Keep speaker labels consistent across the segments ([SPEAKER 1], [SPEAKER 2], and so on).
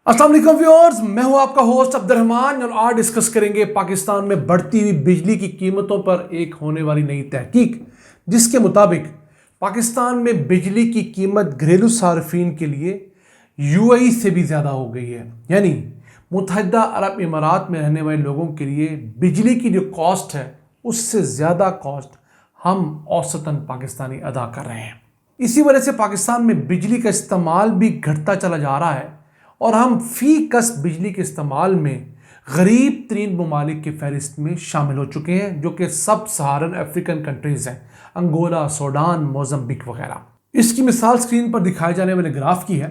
[SPEAKER 1] अस्सलाम वालेकुम व्यूअर्स, मैं हूं आपका होस्ट अब्दुर्रहमान और आज डिस्कस करेंगे पाकिस्तान में बढ़ती हुई बिजली की कीमतों पर एक होने वाली नई तहकीक, जिसके मुताबिक पाकिस्तान में बिजली की कीमत घरेलू सार्फिन के लिए यूएई से भी ज़्यादा हो गई है। यानी मुत्तहिदा अरब इमारात में रहने वाले लोगों के लिए बिजली की जो कॉस्ट है उससे ज़्यादा कॉस्ट हम औसतन पाकिस्तानी अदा कर रहे हैं। इसी वजह से पाकिस्तान में बिजली का इस्तेमाल भी घटता चला जा रहा है और हम फी कस बिजली के इस्तेमाल में गरीब तरीन ममालिक की फहरिस्त में शामिल हो चुके हैं, जो कि सब सहारन अफ्रीकन कंट्रीज़ हैं, अंगोला, सूडान, मोज़म्बिक वगैरह। इसकी मिसाल स्क्रीन पर दिखाए जाने वाले ग्राफ की है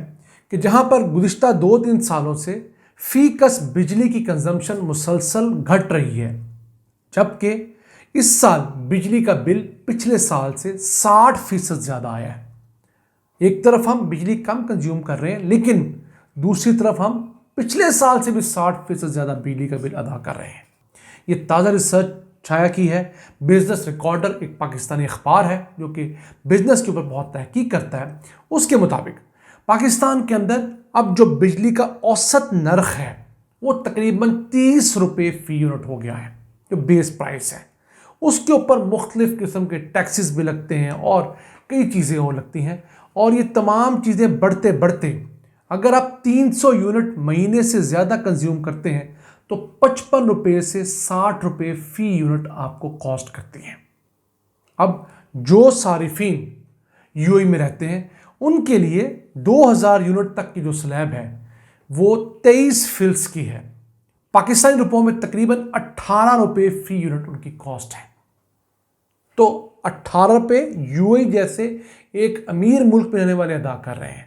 [SPEAKER 1] कि जहां पर गुज़िश्ता 2-3 सालों से फी कस बिजली की कंजम्पशन मुसलसल घट रही है, जबकि इस साल बिजली का बिल पिछले साल से 60% ज़्यादा आया है। एक तरफ हम बिजली कम कंज्यूम कर रहे हैं, लेकिन दूसरी तरफ हम पिछले साल से भी 60% ज़्यादा बिजली का बिल अदा कर रहे हैं। ये ताज़ा रिसर्च छाया की है बिजनेस रिकॉर्डर, एक पाकिस्तानी अखबार है जो कि बिजनेस के ऊपर बहुत तहकीक करता है। उसके मुताबिक पाकिस्तान के अंदर अब जो बिजली का औसत नर्ख है वो तकरीबन 30 रुपये फ़ी यूनिट हो गया है, जो बेस प्राइस है। उसके ऊपर मुख्तलिफ़ किस्म के टैक्सेस भी लगते हैं और कई चीज़ें और लगती हैं, और ये तमाम चीज़ें बढ़ते बढ़ते अगर आप 300 यूनिट महीने से ज़्यादा कंज्यूम करते हैं तो 55 रुपये से 60 रुपये फ़ी यूनिट आपको कॉस्ट करती हैं। अब जो सारिफीन यूएई में रहते हैं उनके लिए 2000 यूनिट तक की जो स्लैब है वो 23 फिल्स की है। पाकिस्तानी रुपयों में तकरीबन 18 रुपये फ़ी यूनिट उनकी कॉस्ट है। तो 18 रुपये यूएई जैसे एक अमीर मुल्क में रहने वाले अदा कर रहे हैं,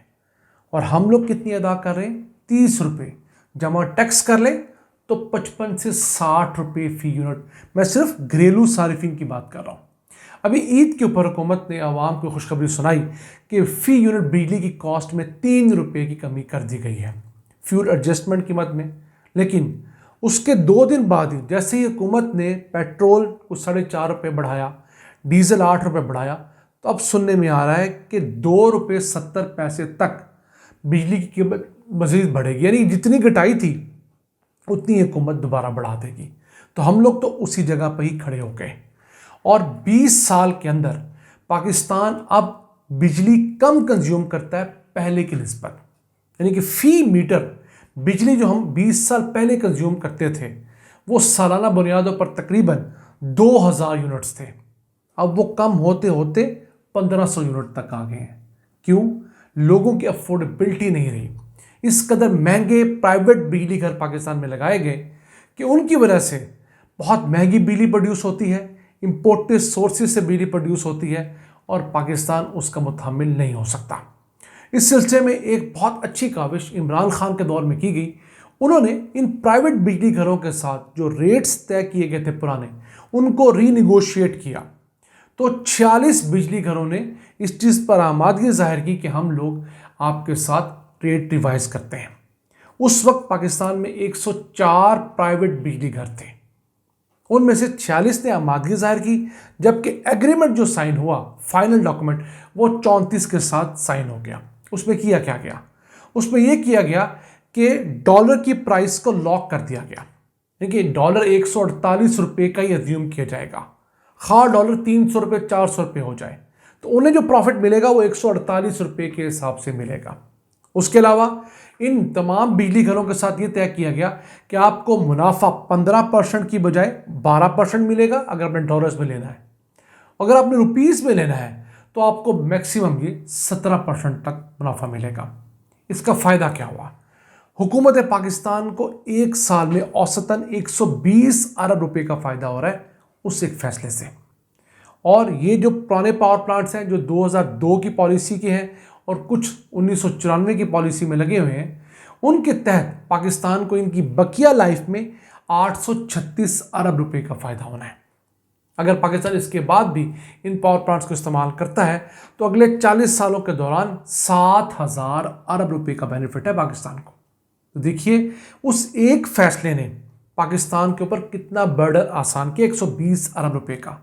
[SPEAKER 1] और हम लोग कितनी अदा कर रहे हैं? 30 रुपये। जमा टैक्स कर लें तो 55 से 60 रुपये फ़ी यूनिट। मैं सिर्फ घरेलू सारिफिन की बात कर रहा हूँ। अभी ईद के ऊपर हुकूमत ने आवाम को खुशखबरी सुनाई कि फ़ी यूनिट बिजली की कॉस्ट में 3 रुपये की कमी कर दी गई है फ्यूल एडजस्टमेंट कीमत में। लेकिन उसके 2 दिन बाद ही जैसे ही हुकूमत ने पेट्रोल को 4.5 रुपये बढ़ाया, डीजल 8 रुपये बढ़ाया, तो अब सुनने में आ रहा है कि 2 रुपये 70 पैसे तक बिजली की कीमत मज़ीद बढ़ेगी। यानी जितनी घटाई थी उतनी हुकूमत दोबारा बढ़ा देगी। तो हम लोग तो उसी जगह पर ही खड़े हो गए, और 20 साल के अंदर पाकिस्तान अब बिजली कम कंज्यूम करता है पहले की निस्बत। यानी कि फ़ी मीटर बिजली जो हम 20 साल पहले कंज्यूम करते थे वो सालाना बुनियादों पर तकरीबन 2000 यूनिट्स थे। अब वो कम होते होते 1500 यूनिट तक आ गए हैं। क्यों? लोगों की अफोर्डेबिलिटी नहीं रही। इस कदर महंगे प्राइवेट बिजली घर पाकिस्तान में लगाए गए कि उनकी वजह से बहुत महंगी बिजली प्रोड्यूस होती है, इंपोर्टेड सोर्सेज से बिजली प्रोड्यूस होती है, और पाकिस्तान उसका मुतहम्मिल नहीं हो सकता। इस सिलसिले में एक बहुत अच्छी काविश इमरान खान के दौर में की गई। उन्होंने इन प्राइवेट बिजली घरों के साथ जो रेट्स तय किए गए थे पुराने, उनको रीनिगोशिएट किया। तो 46 बिजली घरों ने इस चीज़ पर आमादगी जाहिर की कि हम लोग आपके साथ रेट रिवाइज करते हैं। उस वक्त पाकिस्तान में 104 प्राइवेट बिजली घर थे, उनमें से 46 ने आमादगी जाहिर की, जबकि एग्रीमेंट जो साइन हुआ, फाइनल डॉक्यूमेंट, वो 34 के साथ साइन हो गया। उसमें किया क्या गया? उसमें यह किया गया कि डॉलर की प्राइस को लॉक कर दिया गया। देखिए, डॉलर 148 रुपये का ही एज्यूम किया जाएगा, खा डॉलर 300 रुपये 400 रुपये हो जाए तो उन्हें जो प्रॉफिट मिलेगा वो 148 रुपये के हिसाब से मिलेगा। उसके अलावा इन तमाम बिजली घरों के साथ ये तय किया गया कि आपको मुनाफा 15% की बजाय 12% मिलेगा अगर आपने डॉलर्स में लेना है। अगर आपने रुपीज़ में लेना है तो आपको मैक्सिमम ये 17% तक मुनाफा मिलेगा। इसका फ़ायदा क्या हुआ? हुकूमत पाकिस्तान को एक साल में औसतन 120 अरब रुपये का फ़ायदा हो रहा है उस एक फ़ैसले से। और ये जो पुराने पावर प्लांट्स हैं जो 2002 की पॉलिसी के हैं और कुछ 1994 की पॉलिसी में लगे हुए हैं, उनके तहत पाकिस्तान को इनकी बकिया लाइफ में 836 अरब रुपये का फ़ायदा होना है। अगर पाकिस्तान इसके बाद भी इन पावर प्लांट्स को इस्तेमाल करता है तो अगले 40 सालों के दौरान 7000 अरब रुपये का बेनिफिट है पाकिस्तान को। तो देखिए, उस एक फैसले ने पाकिस्तान के ऊपर कितना बर्डन आसान किया, 120 अरब रुपये का।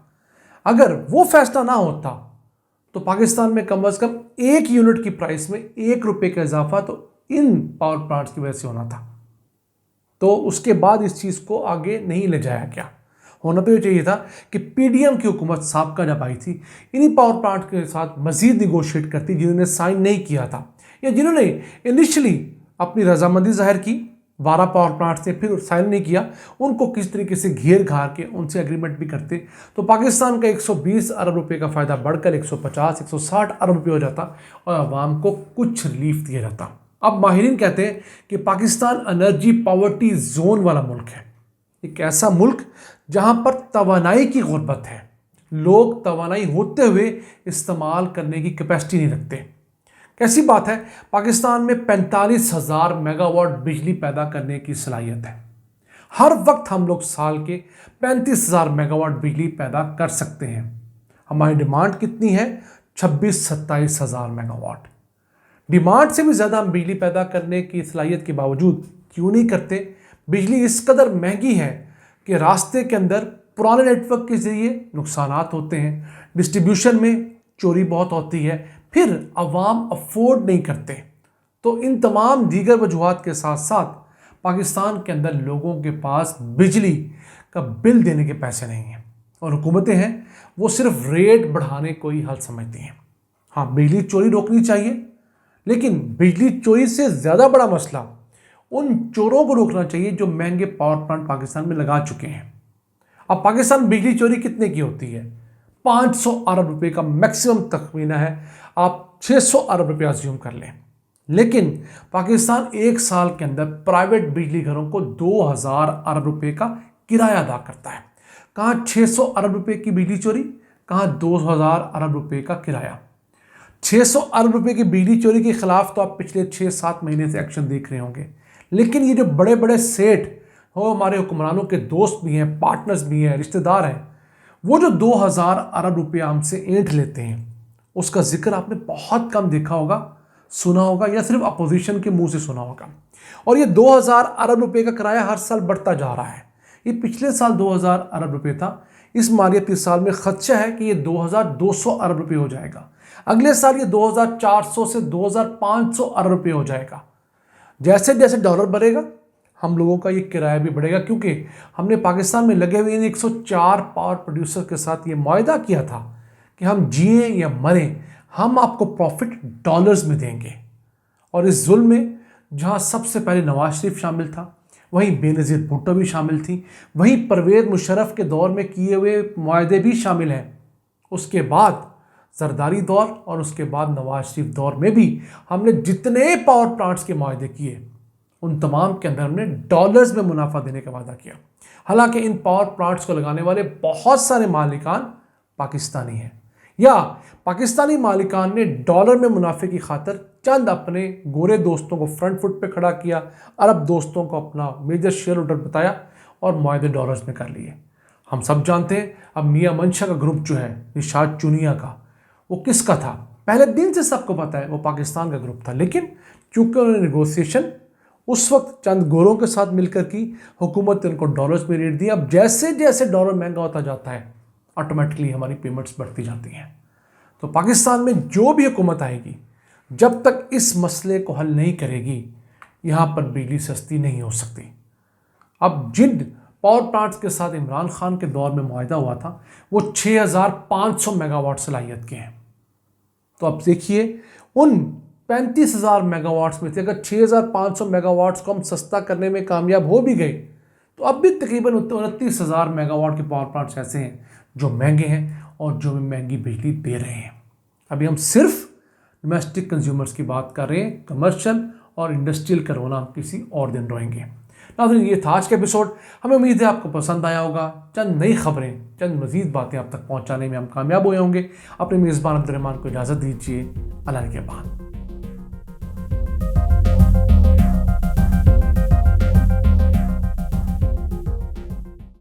[SPEAKER 1] अगर वो फैसला ना होता तो पाकिस्तान में कम से कम 1 यूनिट की प्राइस में 1 रुपये का इजाफा तो इन पावर प्लांट्स की वजह से होना था। तो उसके बाद इस चीज़ को आगे नहीं ले जाया गया। होना तो ये चाहिए था कि पीडीएम की हुकूमत साबका जब आई थी, इन्हीं पावर प्लांट के साथ मजीद निगोशिएट करती जिन्होंने साइन नहीं किया था या जिन्होंने इनिशियली अपनी रजामंदी जाहिर की 12 पावर प्लांट्स ने, फिर साइन नहीं किया, उनको किस तरीके से घेर घार के उनसे एग्रीमेंट भी करते तो पाकिस्तान का 120 अरब रुपए का फ़ायदा बढ़कर 150-160 अरब रुपये हो जाता और आवाम को कुछ रिलीफ दिया जाता। अब माहिरीन कहते हैं कि पाकिस्तान एनर्जी पॉवर्टी जोन वाला मुल्क है, एक ऐसा मुल्क जहां पर तवानाई की गुर्बत है। लोग तवानाई होते हुए इस्तेमाल करने की कैपेसिटी नहीं रखते। कैसी बात है, पाकिस्तान में 45,000 मेगावाट बिजली पैदा करने की सलाहियत है। हर वक्त हम लोग साल के 35,000 मेगावाट बिजली पैदा कर सकते हैं। हमारी डिमांड कितनी है? 26-27,000 मेगावाट। डिमांड से भी ज़्यादा हम बिजली पैदा करने की सलाहियत के बावजूद क्यों नहीं करते? बिजली इस कदर महंगी है कि रास्ते के अंदर पुराने नेटवर्क के ज़रिए नुकसानात होते हैं, डिस्ट्रीब्यूशन में चोरी बहुत होती है, फिर अवाम अफोर्ड नहीं करते। तो इन तमाम दीगर वजूहात के साथ साथ पाकिस्तान के अंदर लोगों के पास बिजली का बिल देने के पैसे नहीं हैं और हुकूमतें हैं वो सिर्फ रेट बढ़ाने को ही हल समझती हैं। हाँ, बिजली चोरी रोकनी चाहिए, लेकिन बिजली चोरी से ज़्यादा बड़ा मसला उन चोरों को रोकना चाहिए जो महंगे पावर प्लांट पाकिस्तान में लगा चुके हैं। अब पाकिस्तान बिजली चोरी कितने की होती है? 500 अरब रुपए का मैक्सिमम तखमीना है, आप 600 अरब रुपये अज्यूम कर लें। लेकिन पाकिस्तान एक साल के अंदर प्राइवेट बिजली घरों को 2000 अरब रुपए का किराया अदा करता है। कहाँ 600 अरब रुपए की बिजली चोरी, कहाँ 2000 अरब रुपए का किराया। 600 अरब रुपए की बिजली चोरी के खिलाफ तो आप पिछले 6-7 महीने से एक्शन देख रहे होंगे, लेकिन ये जो बड़े बड़े सेठ हो, हमारे हुक्मरानों के दोस्त भी हैं, पार्टनर्स भी हैं, रिश्तेदार हैं, वो जो 2000 अरब रुपया हमसे ऐंठ लेते हैं उसका जिक्र आपने बहुत कम देखा होगा, सुना होगा, या सिर्फ अपोजिशन के मुंह से सुना होगा। और ये 2000 अरब रुपए का किराया हर साल बढ़ता जा रहा है। ये पिछले साल 2000 अरब रुपए था, इस मालियाती साल में खदशा है कि ये 2200 अरब रुपये हो जाएगा। अगले साल ये 2400 से 2500 अरब रुपये हो जाएगा। जैसे जैसे डॉलर बढ़ेगा हम लोगों का ये किराया भी बढ़ेगा, क्योंकि हमने पाकिस्तान में लगे हुए इन 104 पावर प्रोड्यूसर के साथ ये मुआहदा किया था कि हम जिए या मरें, हम आपको प्रॉफिट डॉलर्स में देंगे। और इस जुल्म में जहां सबसे पहले नवाज शरीफ शामिल था, वहीं बेनज़ीर भुट्टो भी शामिल थी, वहीं परवेज़ मुशर्रफ के दौर में किए हुए मुआहदे भी शामिल हैं। उसके बाद जरदारी दौर और उसके बाद नवाज शरीफ दौर में भी हमने जितने पावर प्लांट्स के मुआहदे किए उन तमाम के अंदर हमने डॉलर्स में मुनाफा देने का वादा किया। हालांकि इन पावर प्लांट्स को लगाने वाले बहुत सारे मालिकान पाकिस्तानी हैं, या पाकिस्तानी मालिकान ने डॉलर में मुनाफे की खातिर चंद अपने गोरे दोस्तों को फ्रंट फुट पे खड़ा किया, अरब दोस्तों को अपना मेजर शेयर होल्डर बताया और मुआहदे डॉलर्स में कर लिए। हम सब जानते हैं अब मियां मंशा का ग्रुप जो है निशात चुनिया का, वो किसका था? पहले दिन से सबको पता है वो पाकिस्तान का ग्रुप था, लेकिन चूंकि उन्होंने नेगोशिएशन उस वक्त चंद गोरों के साथ मिलकर की, हुकूमत ने उनको डॉलर्स में रेट दिया। अब जैसे जैसे डॉलर महंगा होता जाता है ऑटोमेटिकली हमारी पेमेंट्स बढ़ती जाती हैं। तो पाकिस्तान में जो भी हुकूमत आएगी, जब तक इस मसले को हल नहीं करेगी, यहाँ पर बिजली सस्ती नहीं हो सकती। अब जिन पावर प्लांट्स के साथ इमरान खान के दौर में मुआहदा हुआ था वो 6500 मेगावाट सलाहियत के हैं। तो अब देखिए उन 35,000 मेगावाट्स में से अगर 6500 मेगावाट्स को हम सस्ता करने में कामयाब हो भी गए तो अब भी तकरीबन 29,000 मेगावाट के पावर प्लांट्स ऐसे हैं जो महंगे हैं और जो महंगी बिजली दे रहे हैं। अभी हम सिर्फ डोमेस्टिक कंज्यूमर्स की बात कर रहे हैं, कमर्शियल और इंडस्ट्रियल का रोना किसी और दिन रोएंगे। नाज़रीन, ये था आज का एपिसोड। हमें उम्मीद है आपको पसंद आया होगा। चंद नई खबरें, चंद मज़ीद बातें आप तक पहुंचाने में हम कामयाब हुए होंगे। अपने मेज़बान अब्दुर्रहमान को इजाज़त दीजिए। अल्लाह के बाद।